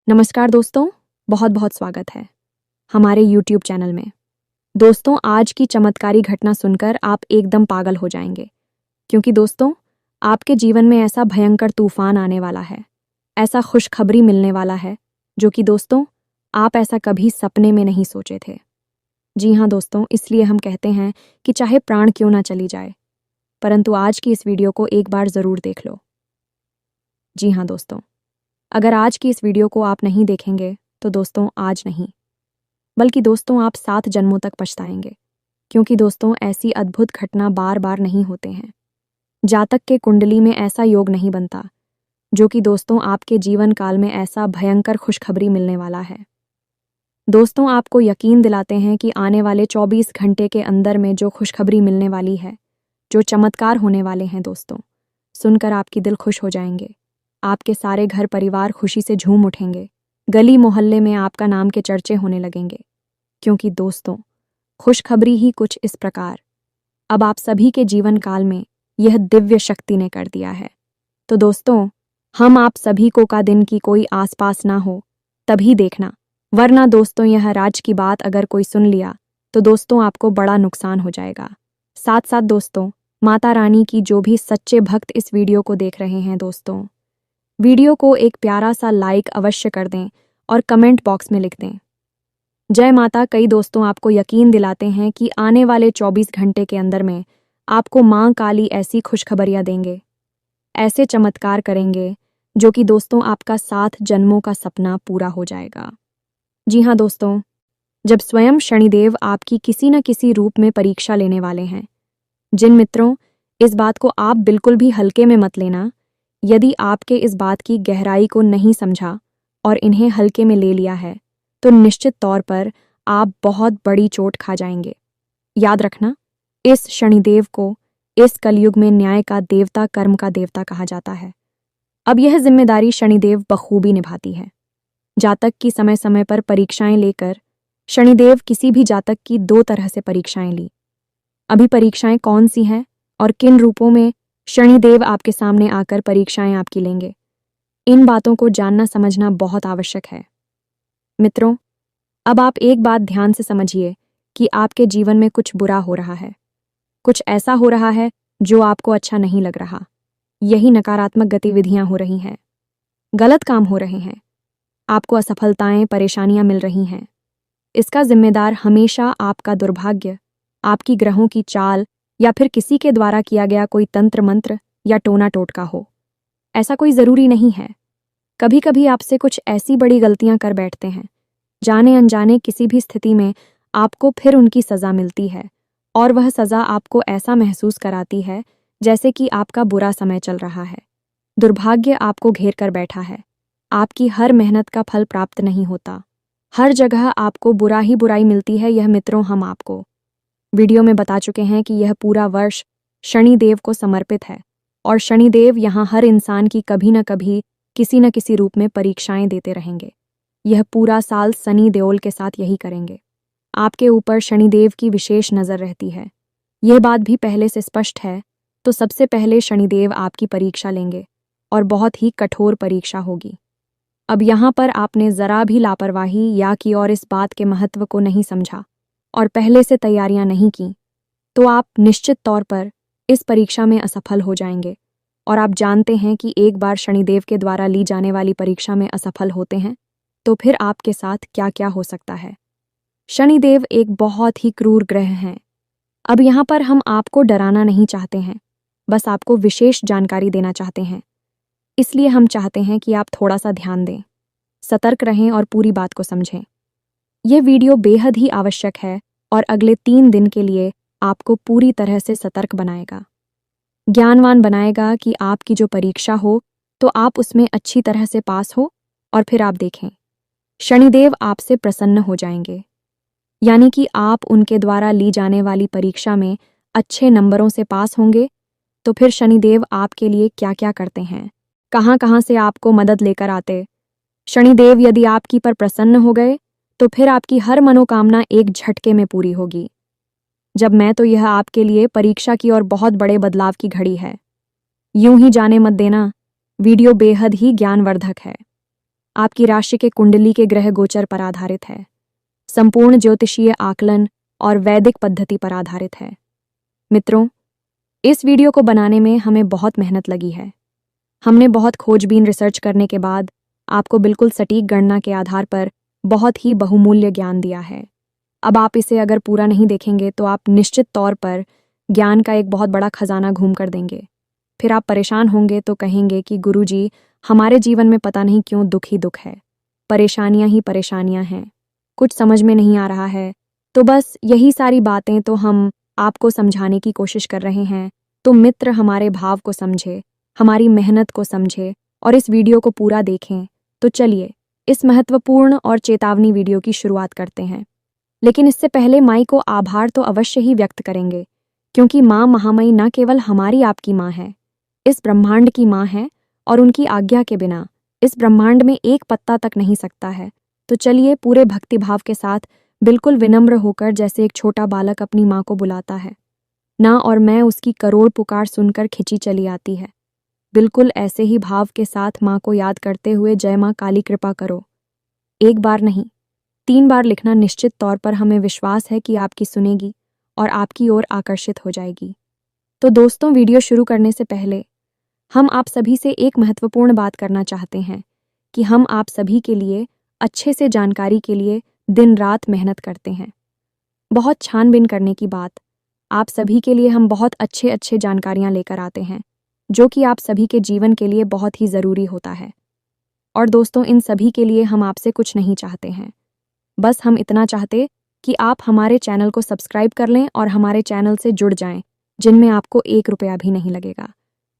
नमस्कार दोस्तों, बहुत बहुत स्वागत है हमारे YouTube चैनल में। दोस्तों, आज की चमत्कारी घटना सुनकर आप एकदम पागल हो जाएंगे, क्योंकि दोस्तों, आपके जीवन में ऐसा भयंकर तूफान आने वाला है, ऐसा खुशखबरी मिलने वाला है, जो कि दोस्तों, आप ऐसा कभी सपने में नहीं सोचे थे। जी हाँ दोस्तों, इसलिए हम कहते हैं कि चाहे प्राण क्यों ना चली जाए, परंतु आज की इस वीडियो को एक बार ज़रूर देख लो। जी हाँ दोस्तों, अगर आज की इस वीडियो को आप नहीं देखेंगे तो दोस्तों आज नहीं, बल्कि दोस्तों आप 7 जन्मों तक पछताएंगे, क्योंकि दोस्तों ऐसी अद्भुत घटना बार बार नहीं होते हैं। जातक के कुंडली में ऐसा योग नहीं बनता, जो कि दोस्तों आपके जीवन काल में ऐसा भयंकर खुशखबरी मिलने वाला है। दोस्तों आपको यकीन दिलाते हैं कि आने वाले 24 घंटे के अंदर में जो खुशखबरी मिलने वाली है, जो चमत्कार होने वाले हैं दोस्तों, सुनकर आपकी दिल खुश हो जाएंगे। आपके सारे घर परिवार खुशी से झूम उठेंगे, गली मोहल्ले में आपका नाम के चर्चे होने लगेंगे, क्योंकि दोस्तों खुशखबरी ही कुछ इस प्रकार अब आप सभी के जीवन काल में यह दिव्य शक्ति ने कर दिया है। तो दोस्तों, हम आप सभी को का दिन की कोई आसपास ना हो तभी देखना, वरना दोस्तों यह राज की बात अगर कोई सुन लिया तो दोस्तों आपको बड़ा नुकसान हो जाएगा। साथ साथ दोस्तों, माता रानी की जो भी सच्चे भक्त इस वीडियो को देख रहे हैं दोस्तों, वीडियो को एक प्यारा सा लाइक अवश्य कर दें और कमेंट बॉक्स में लिख दें जय माता। कई दोस्तों आपको यकीन दिलाते हैं कि आने वाले 24 घंटे के अंदर में आपको मां काली ऐसी खुशखबरियां देंगे, ऐसे चमत्कार करेंगे, जो कि दोस्तों आपका 7 जन्मों का सपना पूरा हो जाएगा। जी हाँ दोस्तों, जब स्वयं शनिदेव आपकी किसी न किसी रूप में परीक्षा लेने वाले हैं। जिन मित्रों, इस बात को आप बिल्कुल भी हल्के में मत लेना। यदि आपके इस बात की गहराई को नहीं समझा और इन्हें हल्के में ले लिया है, तो निश्चित तौर पर आप बहुत बड़ी चोट खा जाएंगे। याद रखना, इस शनिदेव को इस कलयुग में न्याय का देवता, कर्म का देवता कहा जाता है। अब यह जिम्मेदारी शनिदेव बखूबी निभाती है। जातक की समय समय पर परीक्षाएं लेकर शनिदेव किसी भी जातक की 2 तरह से परीक्षाएं ली। अभी परीक्षाएं कौन सी हैं और किन रूपों में शनिदेव आपके सामने आकर परीक्षाएं आपकी लेंगे, इन बातों को जानना समझना बहुत आवश्यक है। मित्रों, अब आप एक बात ध्यान से समझिए कि आपके जीवन में कुछ बुरा हो रहा है, कुछ ऐसा हो रहा है जो आपको अच्छा नहीं लग रहा। यही नकारात्मक गतिविधियां हो रही हैं, गलत काम हो रहे हैं, आपको असफलताएं, परेशानियां मिल रही हैं। इसका जिम्मेदार हमेशा आपका दुर्भाग्य, आपकी ग्रहों की चाल, या फिर किसी के द्वारा किया गया कोई तंत्र मंत्र या टोना टोटका हो। ऐसा कोई ज़रूरी नहीं है। कभी कभी आपसे कुछ ऐसी बड़ी गलतियां कर बैठते हैं, जाने अनजाने किसी भी स्थिति में आपको फिर उनकी सज़ा मिलती है, और वह सज़ा आपको ऐसा महसूस कराती है जैसे कि आपका बुरा समय चल रहा है। दुर्भाग्य आपको घेर कर बैठा है, आपकी हर मेहनत का फल प्राप्त नहीं होता, हर जगह आपको बुरा ही बुराई मिलती है। यह मित्रों हम आपको वीडियो में बता चुके हैं कि यह पूरा वर्ष शनिदेव को समर्पित है, और शनिदेव यहाँ हर इंसान की कभी न कभी किसी न किसी रूप में परीक्षाएं देते रहेंगे। यह पूरा साल सनी देओल के साथ यही करेंगे। आपके ऊपर शनिदेव की विशेष नज़र रहती है, यह बात भी पहले से स्पष्ट है। तो सबसे पहले शनिदेव आपकी परीक्षा लेंगे, और बहुत ही कठोर परीक्षा होगी। अब यहाँ पर आपने ज़रा भी लापरवाही या की और इस बात के महत्व को नहीं समझा और पहले से तैयारियां नहीं की, तो आप निश्चित तौर पर इस परीक्षा में असफल हो जाएंगे। और आप जानते हैं कि एक बार शनिदेव के द्वारा ली जाने वाली परीक्षा में असफल होते हैं तो फिर आपके साथ क्या क्या हो सकता है। शनिदेव एक बहुत ही क्रूर ग्रह हैं। अब यहाँ पर हम आपको डराना नहीं चाहते हैं, बस आपको विशेष जानकारी देना चाहते हैं। इसलिए हम चाहते हैं कि आप थोड़ा सा ध्यान दें, सतर्क रहें और पूरी बात को समझें। यह वीडियो बेहद ही आवश्यक है और अगले 3 दिन के लिए आपको पूरी तरह से सतर्क बनाएगा, ज्ञानवान बनाएगा कि आपकी जो परीक्षा हो तो आप उसमें अच्छी तरह से पास हो, और फिर आप देखें शनिदेव आपसे प्रसन्न हो जाएंगे। यानी कि आप उनके द्वारा ली जाने वाली परीक्षा में अच्छे नंबरों से पास होंगे। तो फिर शनिदेव आपके लिए क्या क्या करते हैं, कहाँ कहाँ से आपको मदद लेकर आते। शनिदेव यदि आपकी पर प्रसन्न हो गए तो फिर आपकी हर मनोकामना एक झटके में पूरी होगी। जब मैं तो यह आपके लिए परीक्षा की और बहुत बड़े बदलाव की घड़ी है। यूं ही जाने मत देना, वीडियो बेहद ही ज्ञानवर्धक है। आपकी राशि के कुंडली के ग्रह गोचर पर आधारित है, संपूर्ण ज्योतिषीय आकलन और वैदिक पद्धति पर आधारित है। मित्रों, इस वीडियो को बनाने में हमें बहुत मेहनत लगी है। हमने बहुत खोजबीन रिसर्च करने के बाद आपको बिल्कुल सटीक गणना के आधार पर बहुत ही बहुमूल्य ज्ञान दिया है। अब आप इसे अगर पूरा नहीं देखेंगे तो आप निश्चित तौर पर ज्ञान का एक बहुत बड़ा खजाना घूम कर देंगे। फिर आप परेशान होंगे तो कहेंगे कि गुरुजी, हमारे जीवन में पता नहीं क्यों दुख ही दुख है, परेशानियां ही परेशानियां हैं, कुछ समझ में नहीं आ रहा है। तो बस यही सारी बातें तो हम आपको समझाने की कोशिश कर रहे हैं। तो मित्र, हमारे भाव को समझे, हमारी मेहनत को समझे और इस वीडियो को पूरा देखें। तो चलिए इस महत्वपूर्ण और चेतावनी वीडियो की शुरुआत करते हैं। लेकिन इससे पहले माई को आभार तो अवश्य ही व्यक्त करेंगे, क्योंकि माँ महामयी न केवल हमारी आपकी माँ है, इस ब्रह्मांड की माँ है और उनकी आज्ञा के बिना इस ब्रह्मांड में एक पत्ता तक नहीं सकता है। तो चलिए पूरे भक्तिभाव के साथ बिल्कुल विनम्र होकर, जैसे एक छोटा बालक अपनी माँ को बुलाता है ना, और मैं उसकी करोड़ पुकार सुनकर खिंची चली आती है, बिल्कुल ऐसे ही भाव के साथ माँ को याद करते हुए जय माँ काली कृपा करो। एक बार नहीं, 3 बार लिखना। निश्चित तौर पर हमें विश्वास है कि आपकी सुनेगी और आपकी ओर आकर्षित हो जाएगी। तो दोस्तों, वीडियो शुरू करने से पहले हम आप सभी से एक महत्वपूर्ण बात करना चाहते हैं कि हम आप सभी के लिए अच्छे से जानकारी के लिए दिन रात मेहनत करते हैं। बहुत छानबीन करने की बात, आप सभी के लिए हम बहुत अच्छे जानकारियां लेकर आते हैं, जो कि आप सभी के जीवन के लिए बहुत ही ज़रूरी होता है। और दोस्तों, इन सभी के लिए हम आपसे कुछ नहीं चाहते हैं, बस हम इतना चाहते कि आप हमारे चैनल को सब्सक्राइब कर लें और हमारे चैनल से जुड़ जाएं, जिनमें आपको 1 रुपया भी नहीं लगेगा।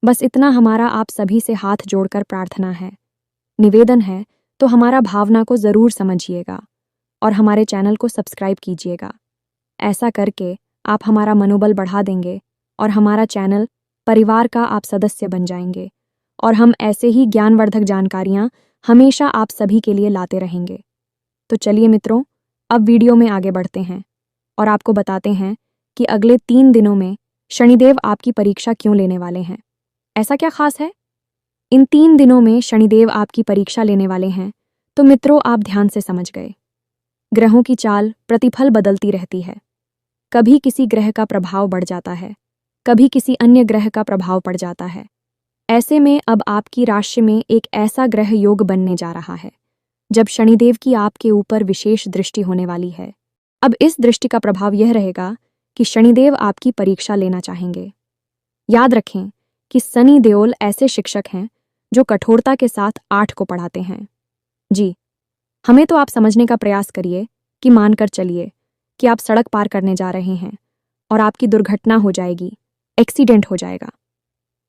बस इतना हमारा आप सभी से हाथ जोड़कर प्रार्थना है, निवेदन है। तो हमारा भावना को ज़रूर समझिएगा और हमारे चैनल को सब्सक्राइब कीजिएगा। ऐसा करके आप हमारा मनोबल बढ़ा देंगे और हमारा चैनल परिवार का आप सदस्य बन जाएंगे, और हम ऐसे ही ज्ञानवर्धक जानकारियाँ हमेशा आप सभी के लिए लाते रहेंगे। तो चलिए मित्रों, अब वीडियो में आगे बढ़ते हैं और आपको बताते हैं कि अगले 3 दिनों में शनिदेव आपकी परीक्षा क्यों लेने वाले हैं। ऐसा क्या खास है? इन 3 दिनों में शनिदेव आपकी परीक्षा लेने वाले हैं। तो मित्रों, आप ध्यान से समझ गए। ग्रहों की चाल प्रतिफल बदलती रहती है। कभी किसी ग्रह का प्रभाव बढ़ जाता है, कभी किसी अन्य ग्रह का प्रभाव पड़ जाता है। ऐसे में अब आपकी राशि में एक ऐसा ग्रह योग बनने जा रहा है जब शनिदेव की आपके ऊपर विशेष दृष्टि होने वाली है। अब इस दृष्टि का प्रभाव यह रहेगा कि शनिदेव आपकी परीक्षा लेना चाहेंगे। याद रखें कि शनि देओल ऐसे शिक्षक हैं जो कठोरता के साथ 8 को पढ़ाते हैं। जी, हमें तो आप समझने का प्रयास करिए कि मानकर चलिए कि आप सड़क पार करने जा रहे हैं और आपकी दुर्घटना हो जाएगी, एक्सीडेंट हो जाएगा।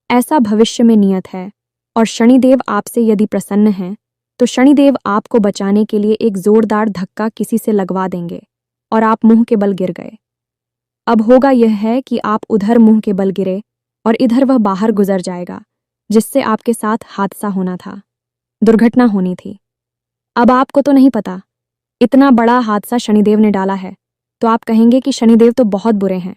ऐसा भविष्य में नियत है, और शनिदेव आपसे यदि प्रसन्न हैं तो शनिदेव आपको बचाने के लिए एक जोरदार धक्का किसी से लगवा देंगे और आप मुंह के बल गिर गए। अब होगा यह है कि आप उधर मुंह के बल गिरे और इधर वह बाहर गुजर जाएगा, जिससे आपके साथ हादसा होना था, दुर्घटना होनी थी। अब आपको तो नहीं पता, इतना बड़ा हादसा शनिदेव ने डाला है। तो आप कहेंगे कि शनिदेव तो बहुत बुरे हैं,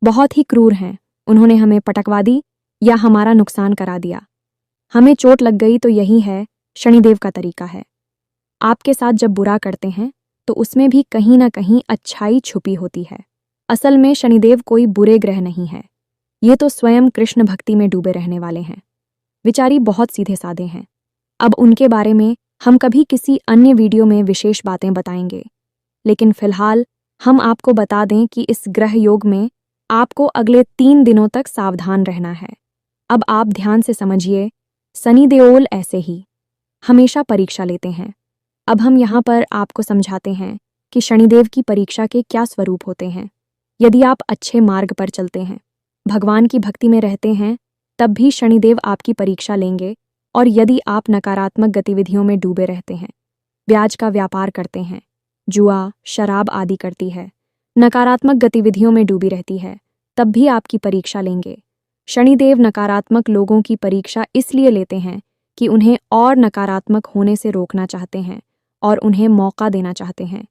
बहुत ही क्रूर हैं, उन्होंने हमें पटकवा दी या हमारा नुकसान करा दिया, हमें चोट लग गई। तो यही है शनिदेव का तरीका है। आपके साथ जब बुरा करते हैं तो उसमें भी कहीं ना कहीं अच्छाई छुपी होती है। असल में शनिदेव कोई बुरे ग्रह नहीं है, ये तो स्वयं कृष्ण भक्ति में डूबे रहने वाले हैं। विचारी बहुत सीधे साधे हैं। अब उनके बारे में हम कभी किसी अन्य वीडियो में विशेष बातें बताएंगे, लेकिन फिलहाल हम आपको बता दें कि इस ग्रह योग में आपको अगले 3 दिनों तक सावधान रहना है। अब आप ध्यान से समझिए, शनि देओल ऐसे ही हमेशा परीक्षा लेते हैं। अब हम यहाँ पर आपको समझाते हैं कि शनिदेव की परीक्षा के क्या स्वरूप होते हैं। यदि आप अच्छे मार्ग पर चलते हैं, भगवान की भक्ति में रहते हैं, तब भी शनिदेव आपकी परीक्षा लेंगे। और यदि आप नकारात्मक गतिविधियों में डूबे रहते हैं, ब्याज का व्यापार करते हैं, जुआ, शराब आदि करती है, नकारात्मक गतिविधियों में डूबी रहती है, तब भी आपकी परीक्षा लेंगे। शनिदेव नकारात्मक लोगों की परीक्षा इसलिए लेते हैं कि उन्हें और नकारात्मक होने से रोकना चाहते हैं और उन्हें मौका देना चाहते हैं।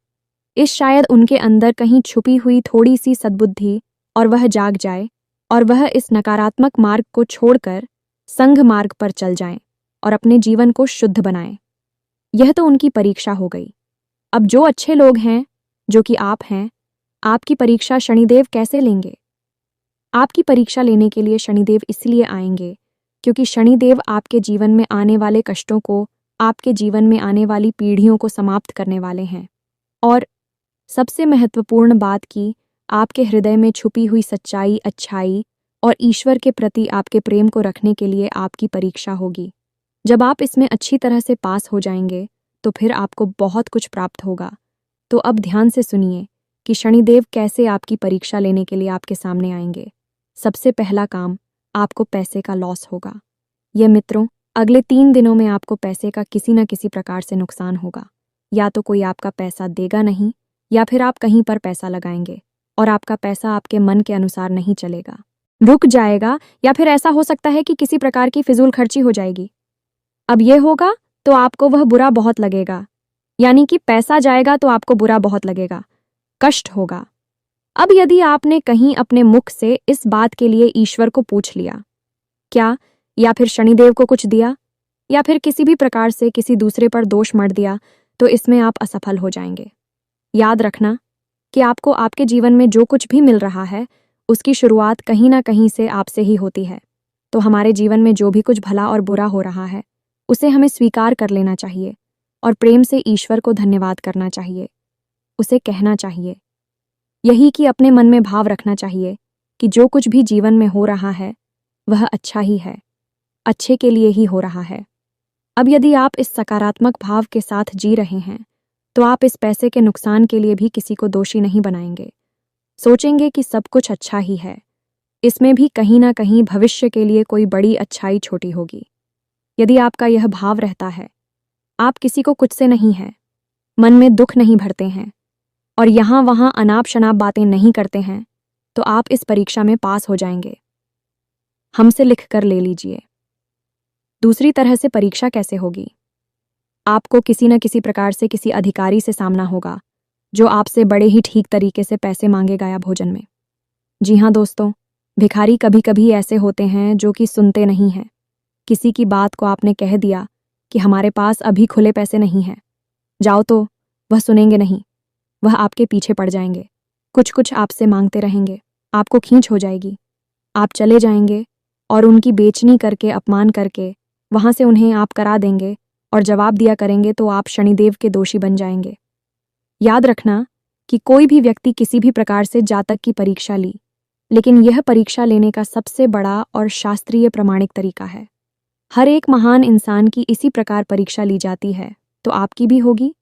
इस शायद उनके अंदर कहीं छुपी हुई थोड़ी सी सद्बुद्धि और वह जाग जाए और वह इस नकारात्मक मार्ग को छोड़कर संघ मार्ग पर चल जाएं और अपने जीवन को शुद्ध बनाएं। यह तो उनकी परीक्षा हो गई। अब जो अच्छे लोग हैं, जो कि आप हैं, आपकी परीक्षा शनिदेव कैसे लेंगे? आपकी परीक्षा लेने के लिए शनिदेव इसलिए आएंगे क्योंकि शनिदेव आपके जीवन में आने वाले कष्टों को, आपके जीवन में आने वाली पीढ़ियों को समाप्त करने वाले हैं। और सबसे महत्वपूर्ण बात कि आपके हृदय में छुपी हुई सच्चाई, अच्छाई और ईश्वर के प्रति आपके प्रेम को रखने के लिए आपकी परीक्षा होगी। जब आप इसमें अच्छी तरह से पास हो जाएंगे तो फिर आपको बहुत कुछ प्राप्त होगा। तो अब ध्यान से सुनिए कि शनिदेव कैसे आपकी परीक्षा लेने के लिए आपके सामने आएंगे। सबसे पहला काम, आपको पैसे का लॉस होगा। यह मित्रों, अगले 3 दिनों में आपको पैसे का किसी न किसी प्रकार से नुकसान होगा। या तो कोई आपका पैसा देगा नहीं, या फिर आप कहीं पर पैसा लगाएंगे और आपका पैसा आपके मन के अनुसार नहीं चलेगा, रुक जाएगा, या फिर ऐसा हो सकता है कि किसी प्रकार की फिजूल खर्ची हो जाएगी। अब यह होगा तो आपको वह बुरा बहुत लगेगा, यानी कि पैसा जाएगा तो आपको बुरा बहुत लगेगा, कष्ट होगा। अब यदि आपने कहीं अपने मुख से इस बात के लिए ईश्वर को पूछ लिया, क्या, या फिर शनिदेव को कुछ दिया, या फिर किसी भी प्रकार से किसी दूसरे पर दोष मढ़ दिया, तो इसमें आप असफल हो जाएंगे। याद रखना कि आपको आपके जीवन में जो कुछ भी मिल रहा है उसकी शुरुआत कहीं ना कहीं से आपसे ही होती है। तो हमारे जीवन में जो भी कुछ भला और बुरा हो रहा है उसे हमें स्वीकार कर लेना चाहिए और प्रेम से ईश्वर को धन्यवाद करना चाहिए, उसे कहना चाहिए। यही कि अपने मन में भाव रखना चाहिए कि जो कुछ भी जीवन में हो रहा है वह अच्छा ही है, अच्छे के लिए ही हो रहा है। अब यदि आप इस सकारात्मक भाव के साथ जी रहे हैं तो आप इस पैसे के नुकसान के लिए भी किसी को दोषी नहीं बनाएंगे। सोचेंगे कि सब कुछ अच्छा ही है, इसमें भी कहीं ना कहीं भविष्य के लिए कोई बड़ी अच्छाई छोटी होगी। यदि आपका यह भाव रहता है, आप किसी को कुछ से नहीं हैं, मन में दुख नहीं भरते हैं और यहाँ वहाँ अनाप शनाप बातें नहीं करते हैं, तो आप इस परीक्षा में पास हो जाएंगे। हमसे लिख कर ले लीजिए। दूसरी तरह से परीक्षा कैसे होगी? आपको किसी न किसी प्रकार से किसी अधिकारी से सामना होगा जो आपसे बड़े ही ठीक तरीके से पैसे मांगेगा या भोजन में। जी हाँ दोस्तों, भिखारी कभी कभी ऐसे होते हैं जो कि सुनते नहीं हैं। किसी की बात को आपने कह दिया कि हमारे पास अभी खुले पैसे नहीं हैं, जाओ, तो वह सुनेंगे नहीं, वह आपके पीछे पड़ जाएंगे, कुछ कुछ आपसे मांगते रहेंगे, आपको खींच हो जाएगी, आप चले जाएंगे और उनकी बेचनी करके, अपमान करके वहाँ से उन्हें आप करा देंगे और जवाब दिया करेंगे तो आप शनिदेव के दोषी बन जाएंगे। याद रखना कि कोई भी व्यक्ति किसी भी प्रकार से जातक की परीक्षा ली, लेकिन यह परीक्षा लेने का सबसे बड़ा और शास्त्रीय प्रमाणिक तरीका है। हर एक महान इंसान की इसी प्रकार परीक्षा ली जाती है, तो आपकी भी होगी।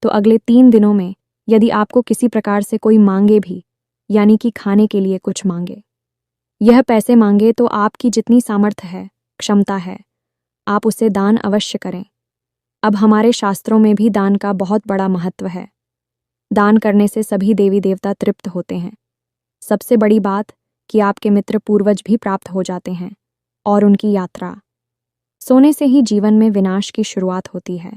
तो अगले 3 दिनों में यदि आपको किसी प्रकार से कोई मांगे भी, यानी कि खाने के लिए कुछ मांगे, यह पैसे मांगे, तो आपकी जितनी सामर्थ्य है, क्षमता है, आप उसे दान अवश्य करें। अब हमारे शास्त्रों में भी दान का बहुत बड़ा महत्व है। दान करने से सभी देवी देवता तृप्त होते हैं। सबसे बड़ी बात कि आपके मित्र पूर्वज भी प्राप्त हो जाते हैं और उनकी यात्रा। सोने से ही जीवन में विनाश की शुरुआत होती है,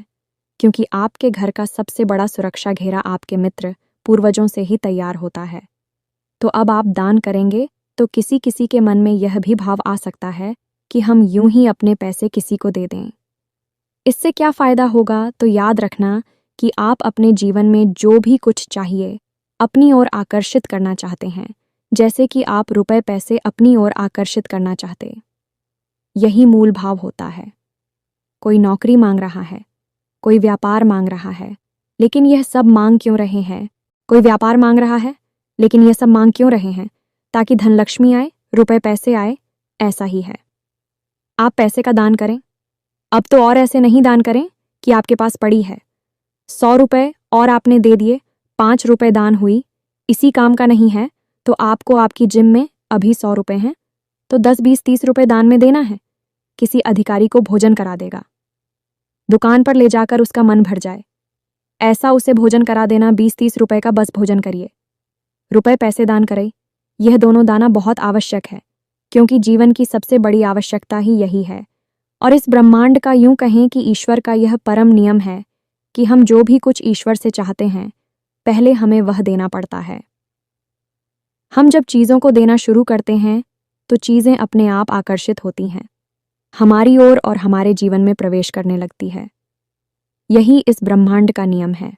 क्योंकि आपके घर का सबसे बड़ा सुरक्षा घेरा आपके मित्र पूर्वजों से ही तैयार होता है। तो अब आप दान करेंगे तो किसी किसी के मन में यह भी भाव आ सकता है कि हम यूं ही अपने पैसे किसी को दे दें। इससे क्या फायदा होगा? तो याद रखना कि आप अपने जीवन में जो भी कुछ चाहिए अपनी ओर आकर्षित करना चाहते हैं, जैसे कि आप रुपए पैसे अपनी ओर आकर्षित करना चाहते, यही मूल भाव होता है। कोई नौकरी मांग रहा है, कोई व्यापार मांग रहा है, लेकिन यह सब मांग क्यों रहे हैं? कोई व्यापार मांग रहा है, लेकिन यह सब मांग क्यों रहे हैं? ताकि धनलक्ष्मी आए, रुपए पैसे आए। ऐसा ही है, आप पैसे का दान करें। अब तो और ऐसे नहीं दान करें कि आपके पास पड़ी है 100 रुपए और आपने दे दिए, 5 रुपए दान हुई, इसी काम का नहीं है तो आपको आपकी जिम में अभी 100 रुपए हैं तो 10 20 30 रुपए दान में देना है। किसी अधिकारी को भोजन करा देगा, दुकान पर ले जाकर उसका मन भर जाए, ऐसा उसे भोजन करा देना। 20 30 रुपए का बस भोजन करिए, रुपए पैसे दान करें। यह दोनों दाना बहुत आवश्यक है, क्योंकि जीवन की सबसे बड़ी आवश्यकता ही यही है। और इस ब्रह्मांड का यूं कहें कि ईश्वर का यह परम नियम है कि हम जो भी कुछ ईश्वर से चाहते हैं पहले हमें वह देना पड़ता है। हम जब चीज़ों को देना शुरू करते हैं तो चीज़ें अपने आप आकर्षित होती हैं, हमारी ओर और हमारे जीवन में प्रवेश करने लगती है। यही इस ब्रह्मांड का नियम है।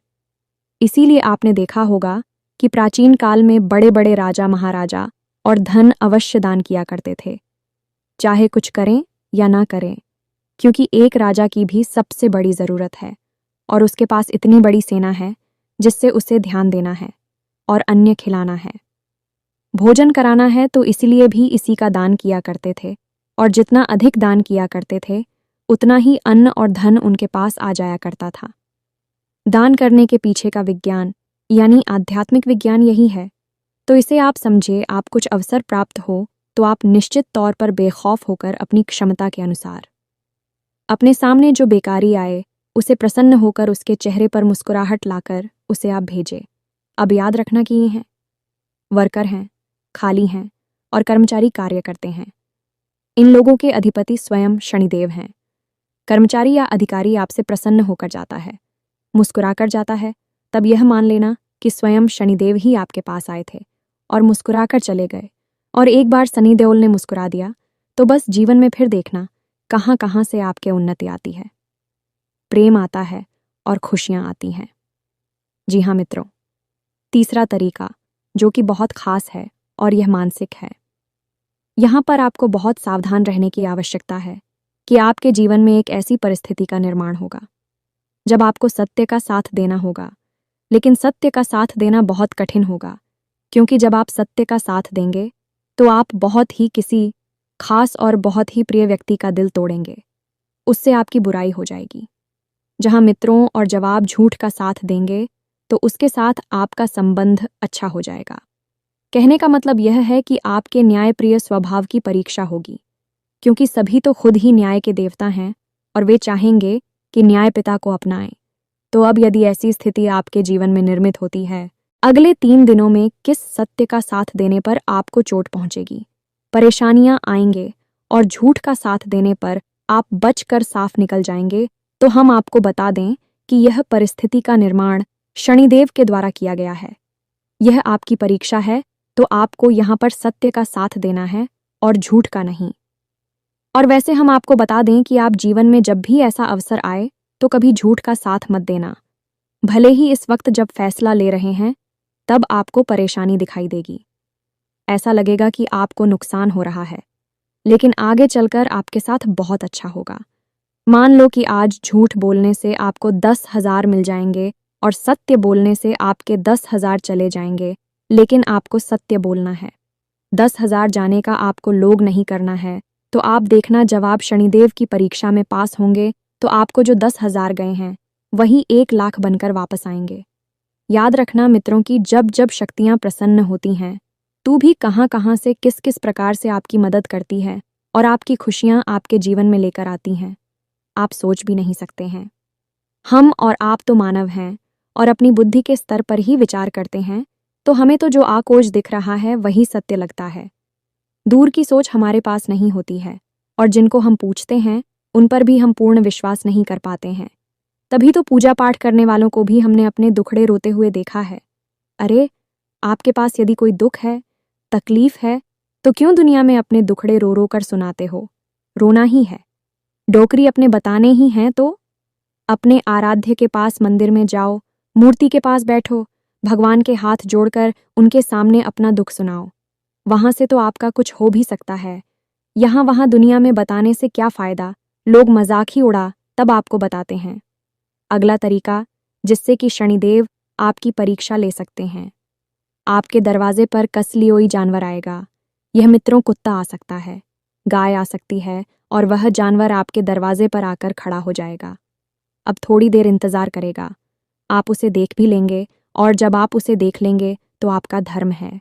इसीलिए आपने देखा होगा कि प्राचीन काल में बड़े बड़े राजा महाराजा और धन अवश्य दान किया करते थे, चाहे कुछ करें या ना करें, क्योंकि एक राजा की भी सबसे बड़ी ज़रूरत है और उसके पास इतनी बड़ी सेना है जिससे उसे ध्यान देना है और अन्य खिलाना है, भोजन कराना है, तो इसलिए भी इसी का दान किया करते थे। और जितना अधिक दान किया करते थे उतना ही अन्न और धन उनके पास आ जाया करता था। दान करने के पीछे का विज्ञान यानी आध्यात्मिक विज्ञान यही है। तो इसे आप समझे, आप कुछ अवसर प्राप्त हो तो आप निश्चित तौर पर बेखौफ होकर अपनी क्षमता के अनुसार अपने सामने जो बेकारी आए उसे प्रसन्न होकर उसके चेहरे पर मुस्कुराहट लाकर उसे आप भेजें। अब याद रखना कि ये हैं, वर्कर हैं, खाली हैं और कर्मचारी कार्य करते हैं। इन लोगों के अधिपति स्वयं शनिदेव हैं। कर्मचारी या अधिकारी आपसे प्रसन्न होकर जाता है, मुस्कुराकर जाता है, तब यह मान लेना कि स्वयं शनिदेव ही आपके पास आए थे और मुस्कुराकर चले गए। और एक बार शनि देओल ने मुस्कुरा दिया तो बस जीवन में फिर देखना कहाँ कहाँ से आपके उन्नति आती है, प्रेम आता है और खुशियाँ आती हैं। जी हाँ मित्रों, तीसरा तरीका जो कि बहुत खास है और यह मानसिक है। यहाँ पर आपको बहुत सावधान रहने की आवश्यकता है कि आपके जीवन में एक ऐसी परिस्थिति का निर्माण होगा जब आपको सत्य का साथ देना होगा, लेकिन सत्य का साथ देना बहुत कठिन होगा, क्योंकि जब आप सत्य का साथ देंगे तो आप बहुत ही किसी खास और बहुत ही प्रिय व्यक्ति का दिल तोड़ेंगे, उससे आपकी बुराई हो जाएगी। जहाँ मित्रों और जब आप झूठ का साथ देंगे तो उसके साथ आपका संबंध अच्छा हो जाएगा। कहने का मतलब यह है कि आपके न्यायप्रिय स्वभाव की परीक्षा होगी, क्योंकि सभी तो खुद ही न्याय के देवता हैं और वे चाहेंगे कि न्याय पिता को अपनाएं। तो अब यदि ऐसी स्थिति आपके जीवन में निर्मित होती है, अगले 3 दिनों में किस सत्य का साथ देने पर आपको चोट पहुंचेगी, परेशानियां आएंगे और झूठ का साथ देने पर आप बचकर साफ निकल जाएंगे, तो हम आपको बता दें कि यह परिस्थिति का निर्माण शनिदेव के द्वारा किया गया है। यह आपकी परीक्षा है, तो आपको यहाँ पर सत्य का साथ देना है और झूठ का नहीं। और वैसे हम आपको बता दें कि आप जीवन में जब भी ऐसा अवसर आए तो कभी झूठ का साथ मत देना। भले ही इस वक्त जब फैसला ले रहे हैं तब आपको परेशानी दिखाई देगी, ऐसा लगेगा कि आपको नुकसान हो रहा है, लेकिन आगे चलकर आपके साथ बहुत अच्छा होगा। मान लो कि आज झूठ बोलने से आपको 10,000 मिल जाएंगे और सत्य बोलने से आपके 10,000 चले जाएंगे, लेकिन आपको सत्य बोलना है। 10,000 जाने का आपको लोग नहीं करना है। तो आप देखना, जब आप शनिदेव की परीक्षा में पास होंगे तो आपको जो 10,000 गए हैं वही 1,00,000 बनकर वापस आएंगे। याद रखना मित्रों की जब जब शक्तियाँ प्रसन्न होती हैं, तू भी कहाँ कहाँ से किस किस प्रकार से आपकी मदद करती है और आपकी खुशियाँ आपके जीवन में लेकर आती हैं, आप सोच भी नहीं सकते हैं। हम और आप तो मानव हैं और अपनी बुद्धि के स्तर पर ही विचार करते हैं, तो हमें तो जो आकोश दिख रहा है वही सत्य लगता है। दूर की सोच हमारे पास नहीं होती है और जिनको हम पूछते हैं उन पर भी हम पूर्ण विश्वास नहीं कर पाते हैं। तभी तो पूजा पाठ करने वालों को भी हमने अपने दुखड़े रोते हुए देखा है। अरे, आपके पास यदि कोई दुख है, तकलीफ है, तो क्यों दुनिया में अपने दुखड़े रो रो कर सुनाते हो? रोना ही है, डोकरी अपने बताने ही हैं, तो अपने आराध्य के पास मंदिर में जाओ, मूर्ति के पास बैठो, भगवान के हाथ जोड़कर उनके सामने अपना दुख सुनाओ। वहां से तो आपका कुछ हो भी सकता है। यहाँ वहां दुनिया में बताने से क्या फ़ायदा, लोग मजाक ही उड़ा तब आपको बताते हैं। अगला तरीका जिससे कि शनिदेव आपकी परीक्षा ले सकते हैं, आपके दरवाजे पर कसलियोई जानवर आएगा। यह मित्रों कुत्ता आ सकता है, गाय आ सकती है और वह जानवर आपके दरवाजे पर आकर खड़ा हो जाएगा। अब थोड़ी देर इंतज़ार करेगा, आप उसे देख भी लेंगे और जब आप उसे देख लेंगे तो आपका धर्म है,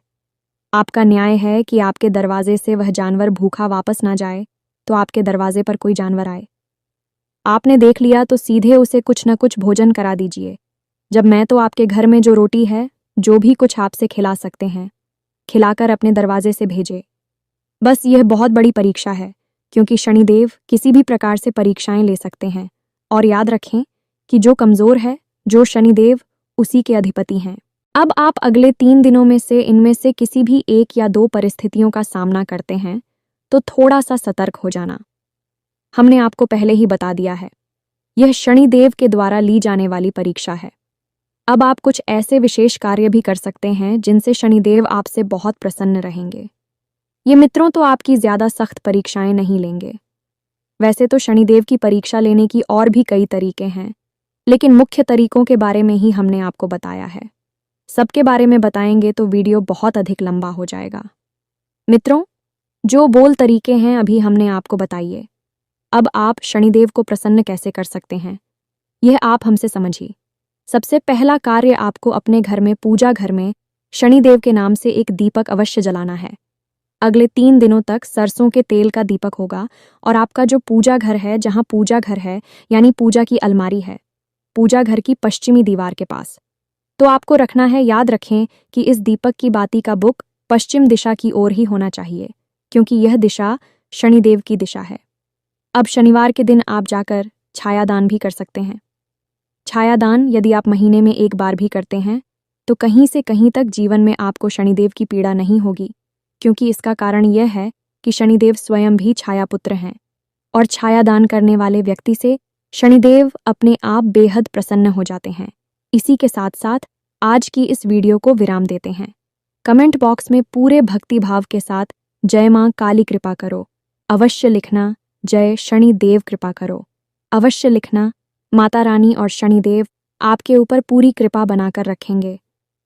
आपका न्याय है कि आपके दरवाजे से वह जानवर भूखा वापस ना जाए, तो आपके दरवाजे पर कोई जानवर आए, आपने देख लिया तो सीधे उसे कुछ न कुछ भोजन करा दीजिए। जब मैं तो आपके घर में जो रोटी है, जो भी कुछ आपसे खिला सकते हैं, खिलाकर अपने दरवाजे से भेजे। बस यह बहुत बड़ी परीक्षा है, क्योंकि शनिदेव किसी भी प्रकार से परीक्षाएं ले सकते हैं। और याद रखें कि जो कमज़ोर है, जो शनिदेव उसी के अधिपति हैं। अब आप अगले 3 दिनों में से इनमें से किसी भी 1 या 2 परिस्थितियों का सामना करते हैं तो थोड़ा सा सतर्क हो जाना। हमने आपको पहले ही बता दिया है, यह शनिदेव के द्वारा ली जाने वाली परीक्षा है। अब आप कुछ ऐसे विशेष कार्य भी कर सकते हैं जिनसे शनिदेव आपसे बहुत प्रसन्न रहेंगे। ये मित्रों तो आपकी ज्यादा सख्त परीक्षाएं नहीं लेंगे। वैसे तो शनिदेव की परीक्षा लेने की और भी कई तरीके हैं, लेकिन मुख्य तरीकों के बारे में ही हमने आपको बताया है। सबके बारे में बताएंगे तो वीडियो बहुत अधिक लंबा हो जाएगा। मित्रों, जो बोल तरीके हैं अभी हमने आपको बताइए। अब आप शनिदेव को प्रसन्न कैसे कर सकते हैं, यह आप हमसे समझिए। सबसे पहला कार्य आपको अपने घर में पूजा घर में शनिदेव के नाम से एक दीपक अवश्य जलाना है। अगले 3 दिनों तक सरसों के तेल का दीपक होगा और आपका जो पूजा घर है, जहां पूजा घर है यानी पूजा की अलमारी है, पूजा घर की पश्चिमी दीवार के पास, तो आपको रखना है। याद रखें कि इस दीपक की बाती का बुक पश्चिम दिशा की ओर ही होना चाहिए, क्योंकि यह दिशा शनिदेव की दिशा है। अब शनिवार के दिन आप जाकर छायादान भी कर सकते हैं। छायादान यदि आप महीने में 1 बार भी करते हैं तो कहीं से कहीं तक जीवन में आपको शनिदेव की पीड़ा नहीं होगी, क्योंकि इसका कारण यह है कि शनिदेव स्वयं भी छायापुत्र हैं और छायादान करने वाले व्यक्ति से शनिदेव अपने आप बेहद प्रसन्न हो जाते हैं। इसी के साथ साथ आज की इस वीडियो को विराम देते हैं। कमेंट बॉक्स में पूरे भक्ति भाव के साथ जय मां काली कृपा करो अवश्य लिखना, जय शनिदेव कृपा करो अवश्य लिखना। माता रानी और शनिदेव आपके ऊपर पूरी कृपा बनाकर रखेंगे,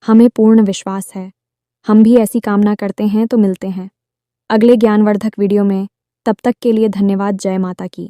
हमें पूर्ण विश्वास है। हम भी ऐसी कामना करते हैं। तो मिलते हैं अगले ज्ञानवर्धक वीडियो में। तब तक के लिए धन्यवाद। जय माता की।